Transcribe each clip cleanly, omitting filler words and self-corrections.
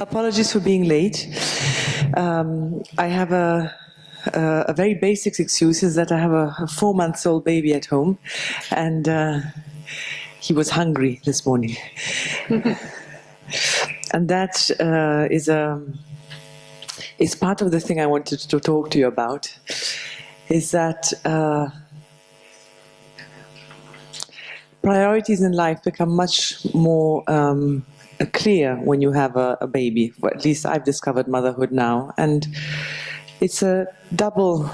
Apologies for being late. I have a very basic excuse, is that I have a 4-month-old baby at home, and he was hungry this morning. And that is part of the thing I wanted to talk to you about, is that priorities in life become much more clear when you have a baby. Well, at least I've discovered motherhood now, and it's a double.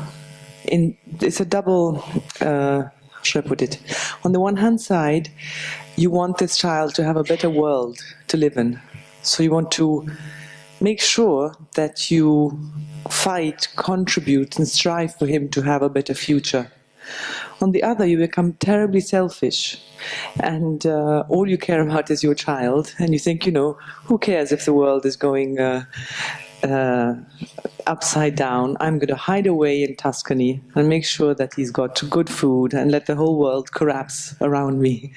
How should I put it? On the one hand side, you want this child to have a better world to live in, so you want to make sure that you fight, contribute, and strive for him to have a better future. On the other, you become terribly selfish, and all you care about is your child, and you think, who cares if the world is going upside down? I'm going to hide away in Tuscany and make sure that he's got good food and let the whole world collapse around me.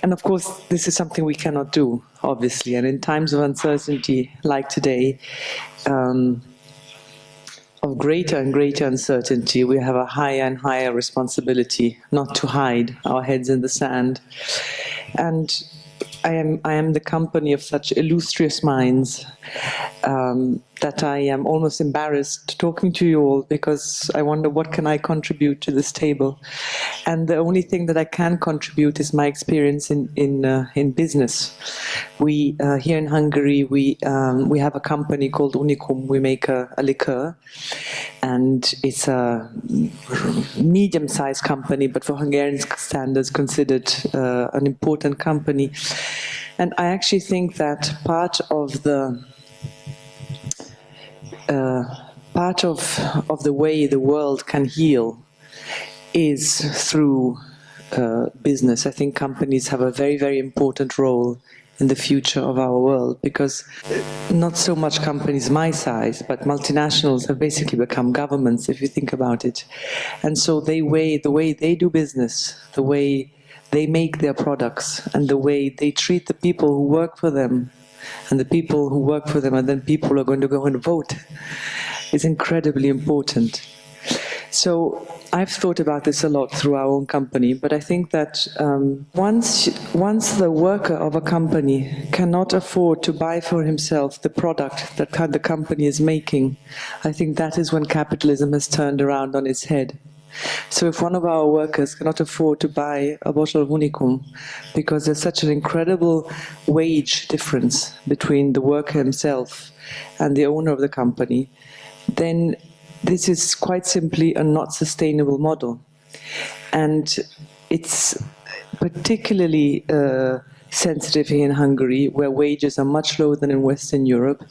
And of course, this is something we cannot do, obviously, and in times of uncertainty like today, of greater and greater uncertainty, we have a higher and higher responsibility not to hide our heads in the sand. And I am the company of such illustrious minds that I am almost embarrassed talking to you all, because I wonder, what can I contribute to this table? And the only thing that I can contribute is my experience in business. We here in Hungary, we have a company called Unicum. We make a liqueur, and it's a medium-sized company, but for Hungarian standards considered an important company. And I actually think that part of the way the world can heal is through business. I think companies have a very, very important role in the future of our world, because not so much companies my size, but multinationals have basically become governments, if you think about it. And so the way they do business, the way they make their products, and the way they treat the people who work for them, and the people who work for them, and then people who are going to go and vote, is incredibly important. So I've thought about this a lot through our own company, but I think that once the worker of a company cannot afford to buy for himself the product that the company is making, I think that is when capitalism has turned around on its head. So if one of our workers cannot afford to buy a bottle of Unicum because there's such an incredible wage difference between the worker himself and the owner of the company, then this is quite simply a not sustainable model. And it's particularly sensitive here in Hungary, where wages are much lower than in Western Europe.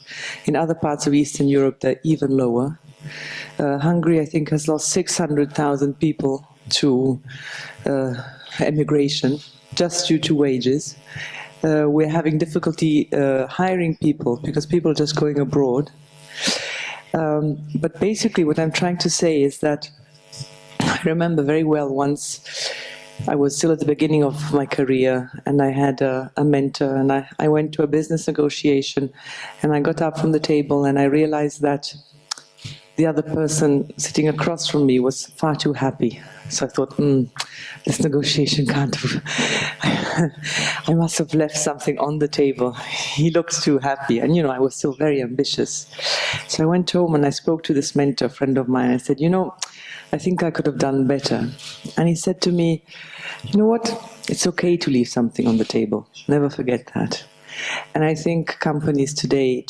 In other parts of Eastern Europe, they're even lower. Hungary, I think, has lost 600,000 people to emigration, just due to wages. We're having difficulty hiring people, because people are just going abroad. But basically what I'm trying to say is that I remember very well once I was still at the beginning of my career, and I had a mentor, and I went to a business negotiation, and I got up from the table and I realized that the other person sitting across from me was far too happy. So I thought, this negotiation can't have, I must have left something on the table. He looks too happy. And I was still very ambitious. So I went home and I spoke to this mentor, friend of mine. I said, I think I could have done better. And he said to me, you know what? It's okay to leave something on the table. Never forget that. And I think companies today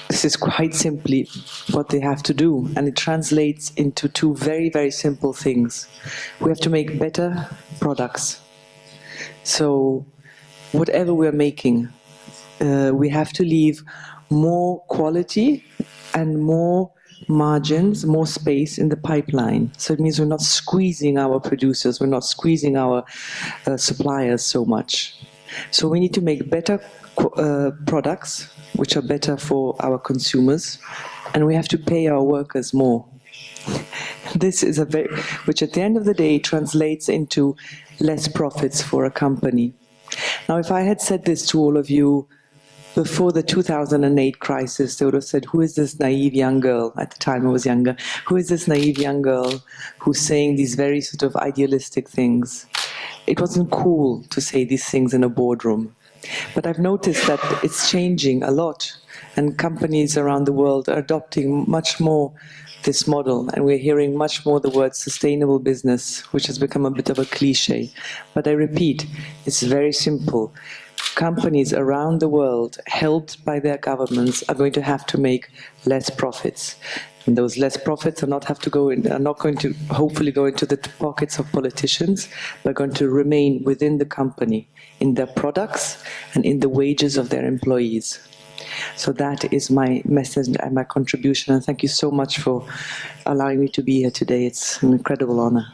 this is quite simply what they have to do, and it translates into two very, very simple things. We have to make better products. So whatever we're making, we have to leave more quality and more margins, more space in the pipeline. So it means we're not squeezing our producers, we're not squeezing our suppliers so much. So we need to make better products, which are better for our consumers, and we have to pay our workers more. This is which at the end of the day translates into less profits for a company. Now, if I had said this to all of you before the 2008 crisis, they would have said, who is this naive young girl? At the time I was younger. Who is this naive young girl who's saying these very sort of idealistic things? It wasn't cool to say these things in a boardroom. But I've noticed that it's changing a lot, and companies around the world are adopting much more this model, and we're hearing much more the word sustainable business, which has become a bit of a cliche. But I repeat, it's very simple. Companies around the world, helped by their governments, are going to have to make less profits. And those less profits are not going to hopefully go into the pockets of politicians, but going to remain within the company, in their products and in the wages of their employees. So that is my message and my contribution, and thank you so much for allowing me to be here today. It's an incredible honor.